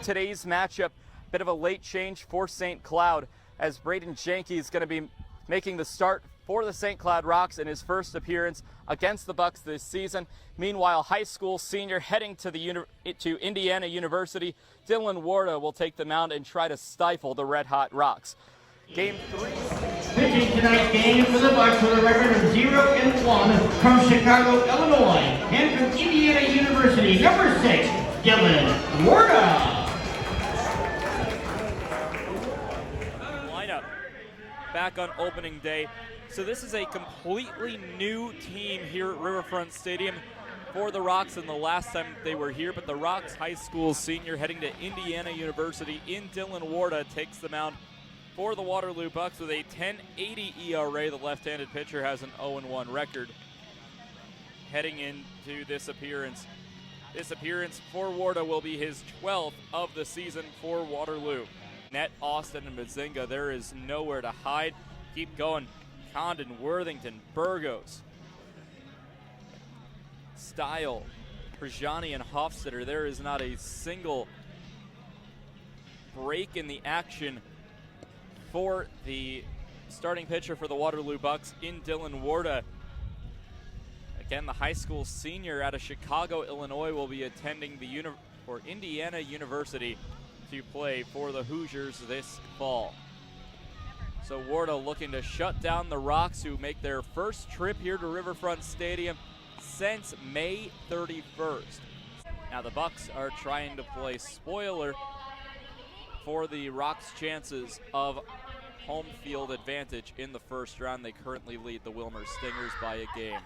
today's matchup. Bit of a late change for St. Cloud, as Braden Janke is going to be making the start for the St. Cloud Rocks in his first appearance against the Bucks this season. Meanwhile, high school senior heading to Indiana University, Dylan Warda will take the mound and try to stifle the Red Hot Rocks. Game 3. Pitching tonight's game for the Bucks with a record of 0-1 from Chicago, Illinois, and from Indiana University, number 6, Dylan Warda. Lineup back on opening day. So this is a completely new team here at Riverfront Stadium for the Rocks than the last time they were here, but the Rocks high school senior heading to Indiana University in Dylan Warda takes the mound for the Waterloo Bucks with a 10.80 ERA. The left-handed pitcher has an 0-1 record heading into this appearance. This appearance for Warda will be his 12th of the season for Waterloo. Net, Austin, and Mazinga, there is nowhere to hide. Keep going. Condon, Worthington, Burgos, Style, Prajani, and Hofstetter. There is not a single break in the action for the starting pitcher for the Waterloo Bucks in Dylan Warda. Again, the high school senior out of Chicago, Illinois, will be attending the Indiana University to play for the Hoosiers this fall. So Warda looking to shut down the Rocks, who make their first trip here to Riverfront Stadium since May 31st. Now the Bucks are trying to play spoiler for the Rocks' chances of home field advantage in the first round. They currently lead the Wilmer Stingers by a game.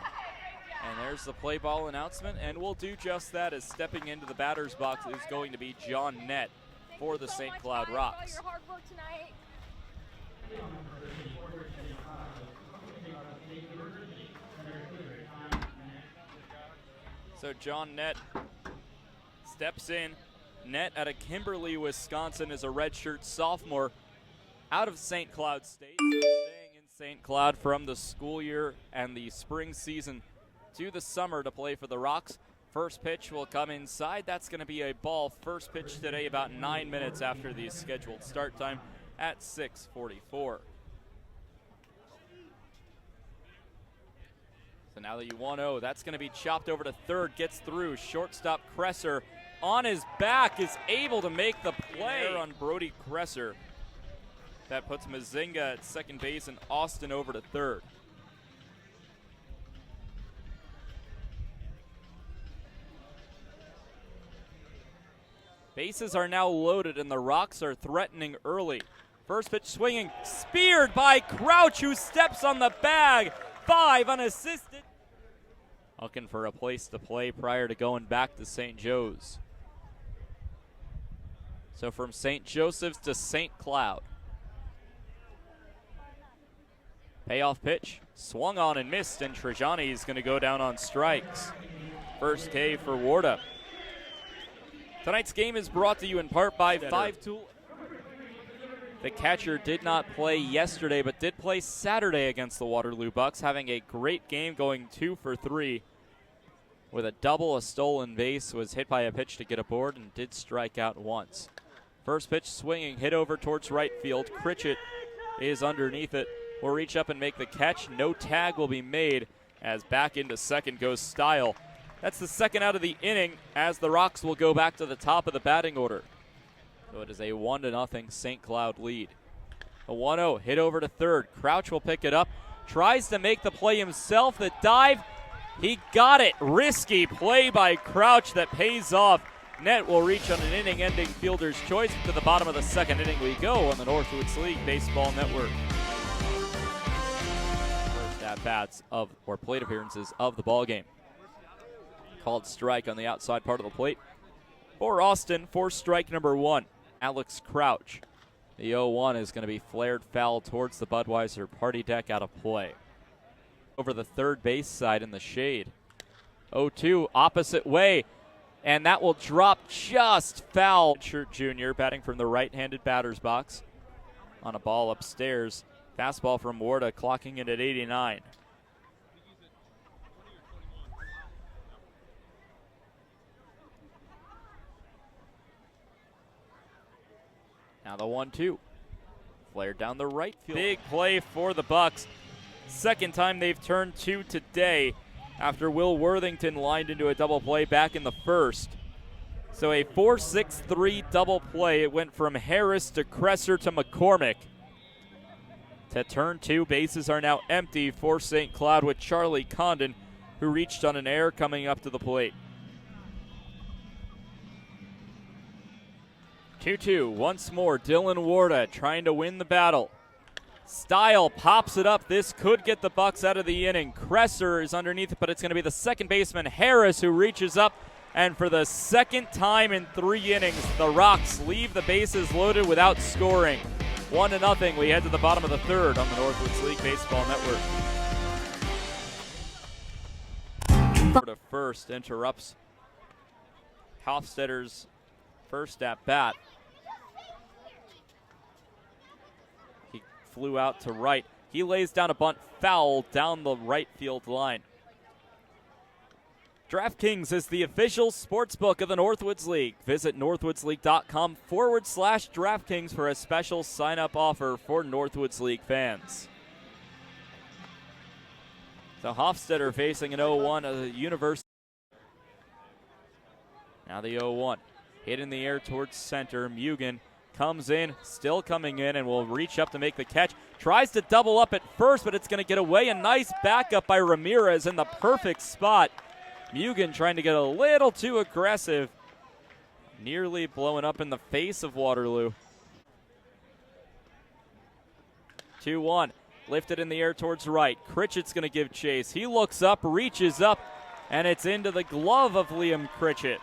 And there's the play ball announcement, and we'll do just that, as stepping into the batter's box is going to be John Nett for the St. Cloud Rocks. So John Nett steps in. Nett out of Kimberly, Wisconsin, is a redshirt sophomore out of St. Cloud State. So staying in St. Cloud from the school year and the spring season to the summer to play for the Rocks. First pitch will come inside. That's going to be a ball. First pitch today about 9 minutes after the scheduled start time at 6:44. So now the 1-0, that's going to be chopped over to third, gets through. Shortstop Kresser on his back is able to make the play on Brody Kresser. That puts Mazinga at second base and Austin over to third. Bases are now loaded and the Rocks are threatening early. First pitch swinging, speared by Crouch, who steps on the bag. 5 unassisted. Looking for a place to play prior to going back to St. Joe's. So from St. Joseph's to St. Cloud. Payoff pitch, swung on and missed, and Trajani is going to go down on strikes. First K for Warda. Tonight's game is brought to you in part by 5-Tool. The catcher did not play yesterday, but did play Saturday against the Waterloo Bucks, having a great game, going 2 for 3 with a double, a stolen base, was hit by a pitch to get aboard, and did strike out once. First pitch swinging, hit over towards right field. Critchett is underneath it, will reach up and make the catch. No tag will be made, as back into second goes Style. That's the second out of the inning, as the Rocks will go back to the top of the batting order. So it is a 1-0 St. Cloud lead. A 1-0 hit over to third. Crouch will pick it up. Tries to make the play himself. The dive. He got it. Risky play by Crouch that pays off. Nett will reach on an inning-ending fielder's choice. To the bottom of the second inning we go on the Northwoods League Baseball Network. First at-bats or plate appearances of the ballgame. Called strike on the outside part of the plate for Austin for strike number 1. Alex Crouch. The 0-1 is going to be flared foul towards the Budweiser party deck, out of play. Over the third base side in the shade. 0-2 opposite way, and that will drop just foul. Shirt Jr. batting from the right-handed batter's box on a ball upstairs. Fastball from Warda, clocking in at 89. Now the 1-2. Flared down the right field. Big play for the Bucks. Second time they've turned two today after Will Worthington lined into a double play back in the first. So a 4-6-3 double play. It went from Harris to Kresser to McCormick. To turn two, bases are now empty for St. Cloud with Charlie Condon, who reached on an error coming up to the plate. 2-2, once more, Dylan Warda trying to win the battle. Style pops it up. This could get the Bucks out of the inning. Kresser is underneath it, but it's going to be the second baseman, Harris, who reaches up. And for the second time in 3 innings, the Rocks leave the bases loaded without scoring. 1-0. We head to the bottom of the third on the Northwoods League Baseball Network. To first interrupts Hofstadter's first at bat. He flew out to right. He lays down a bunt foul down the right field line. DraftKings is the official sportsbook of the Northwoods League. Visit northwoodsleague.com/DraftKings for a special sign-up offer for Northwoods League fans. So Hofstadter facing an 0-1 of the University. Now the 0-1. Hit in the air towards center. Mugen comes in, still coming in, and will reach up to make the catch. Tries to double up at first, but it's going to get away. A nice backup by Ramirez in the perfect spot. Mugen trying to get a little too aggressive. Nearly blowing up in the face of Waterloo. 2-1. Lifted in the air towards right. Critchett's going to give chase. He looks up, reaches up, and it's into the glove of Liam Critchett.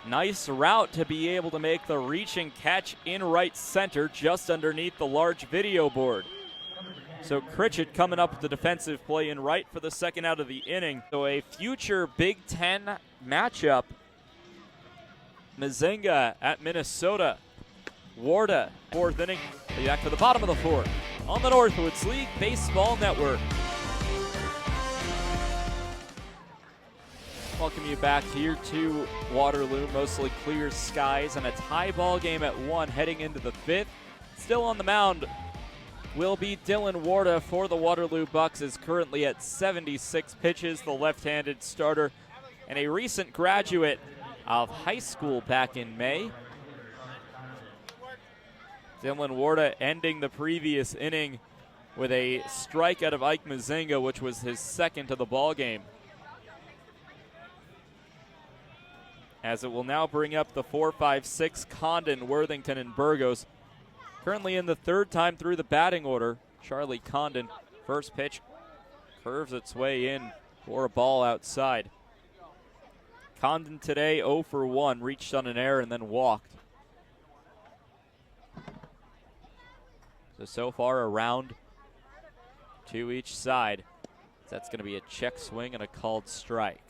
Nice route to be able to make the reach and catch in right center just underneath the large video board. So Critchett coming up with the defensive play in right for the second out of the inning. So a future Big Ten matchup. Mazinga at Minnesota. Warda, fourth inning. Be back to the bottom of the fourth on the Northwoods League Baseball Network. Welcome you back here to Waterloo. Mostly clear skies and a tie ball game at 1 heading into the 5th. Still on the mound will be Dylan Warda for the Waterloo Bucks, is currently at 76 pitches, the left-handed starter, and a recent graduate of high school back in May. Dylan Warda ending the previous inning with a strikeout of Ike Mazinga, which was his second to the ball game. As it will now bring up the 4, 5, 6, Condon, Worthington, and Burgos. Currently in the third time through the batting order, Charlie Condon. First pitch curves its way in for a ball outside. Condon today 0 for 1, reached on an error and then walked. So far a round to each side. That's going to be a check swing and a called strike.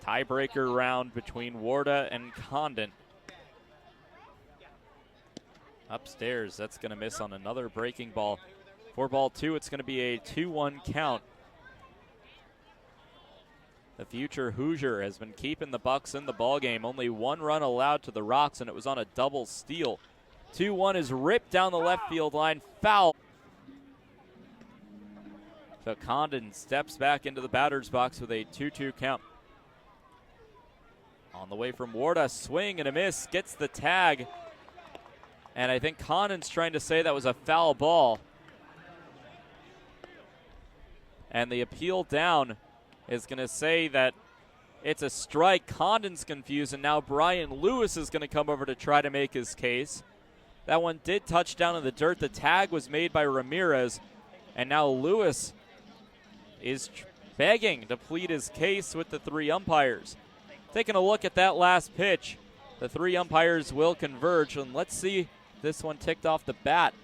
Tiebreaker round between Warda and Condon. Upstairs, that's going to miss on another breaking ball. For ball 2, it's going to be a 2-1 count. The future Hoosier has been keeping the Bucks in the ballgame. Only 1 run allowed to the Rocks, and it was on a double steal. 2-1 is ripped down the left field line, foul. So Condon steps back into the batter's box with a 2-2 count. On the way from Warda, swing and a miss, gets the tag. And I think Condon's trying to say that was a foul ball. And the appeal down is going to say that it's a strike. Condon's confused, and now Brian Lewis is going to come over to try to make his case. That one did touch down in the dirt. The tag was made by Ramirez, and now Lewis is begging to plead his case with the 3 umpires. Taking a look at that last pitch, the 3 umpires will converge, and let's see this one ticked off the bat.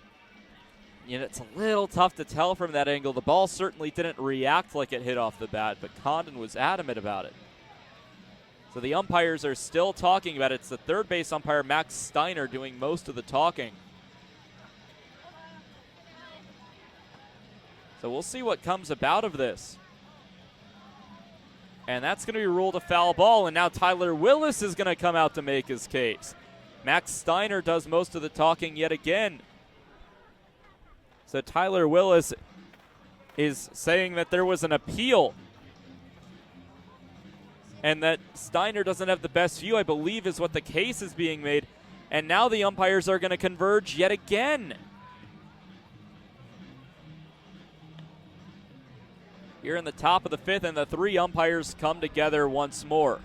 You know, it's a little tough to tell from that angle. The ball certainly didn't react like it hit off the bat, but Condon was adamant about it. So the umpires are still talking about it. It's the third base umpire, Max Steiner, doing most of the talking. So we'll see what comes about of this. And that's going to be ruled a foul ball, and now Tyler Willis is going to come out to make his case. Max Steiner does most of the talking yet again. So Tyler Willis is saying that there was an appeal and that Steiner doesn't have the best view, I believe, is what the case is being made. And now the umpires are going to converge yet again. Here in the top of the fifth, and the three umpires come together once more.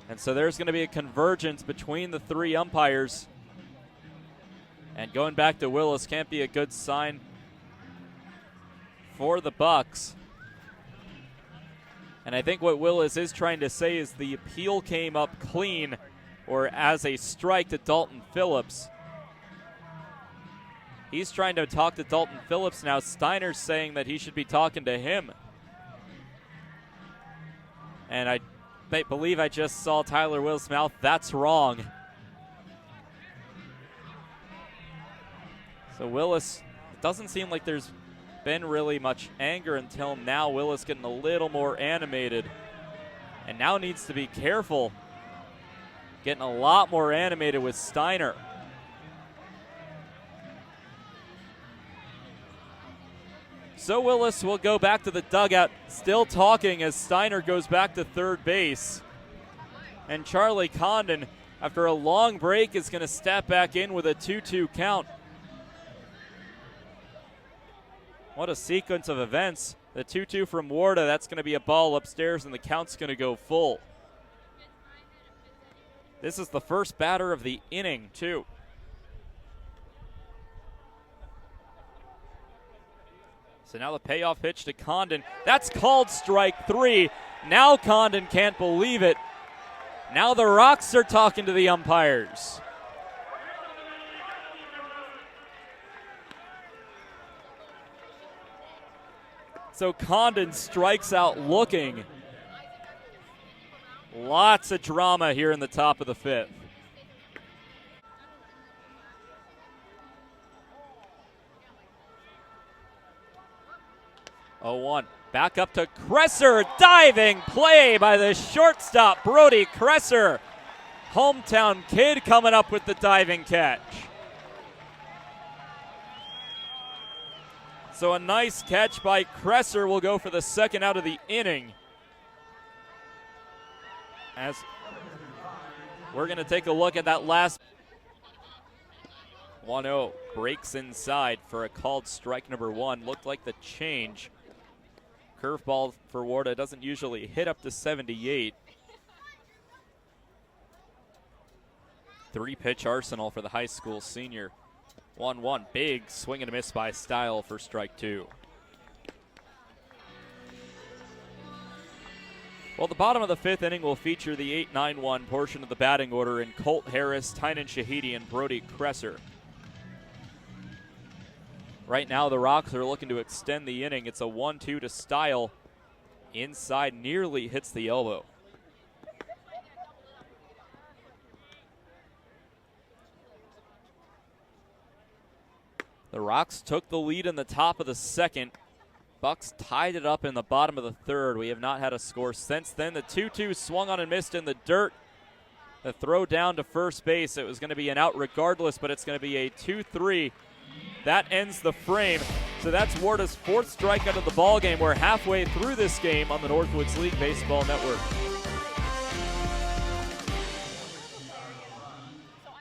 And so there's going to be a convergence between the three umpires. And going back to Willis can't be a good sign for the Bucks. And I think what Willis is trying to say is the appeal came up clean or as a strike to Dalton Phillips. He's trying to talk to Dalton Phillips now. Steiner's saying that he should be talking to him. And I believe I just saw Tyler Willis' mouth. That's wrong. So Willis, it doesn't seem like there's been really much anger until now. Willis getting a little more animated and now needs to be careful. Getting a lot more animated with Steiner. So Willis will go back to the dugout, still talking as Steiner goes back to third base. And Charlie Condon, after a long break, is going to step back in with a 2-2 count. What a sequence of events. The 2-2 from Warda, that's going to be a ball upstairs, and the count's going to go full. This is the first batter of the inning, too. So now the payoff pitch to Condon. That's called strike three. Now Condon can't believe it. Now the Rocks are talking to the umpires. So Condon strikes out looking. Lots of drama here in the top of the fifth. Oh, 1. Back up to Kresser. Diving play by the shortstop, Brody Kresser. Hometown kid coming up with the diving catch. So a nice catch by Kresser will go for the second out of the inning. As we're going to take a look at that last 1-0. Breaks inside for a called strike number 1. Looked like the change. Curveball for Warda doesn't usually hit up to 78. 3-pitch arsenal for the high school senior. 1-1, big swing and a miss by Style for strike 2. Well, the bottom of the fifth inning will feature the 8-9-1 portion of the batting order in Colt Harris, Tynan Shahidi, and Brody Kresser. Right now, the Rocks are looking to extend the inning. It's a 1-2 to Style. Inside, nearly hits the elbow. The Rocks took the lead in the top of the second. Bucks tied it up in the bottom of the third. We have not had a score since then. The 2-2 swung on and missed in the dirt. The throw down to first base. It was going to be an out regardless, but it's going to be a 2-3. That ends the frame. So that's Warda's fourth strikeout of the ball game. We're halfway through this game on the Northwoods League Baseball Network.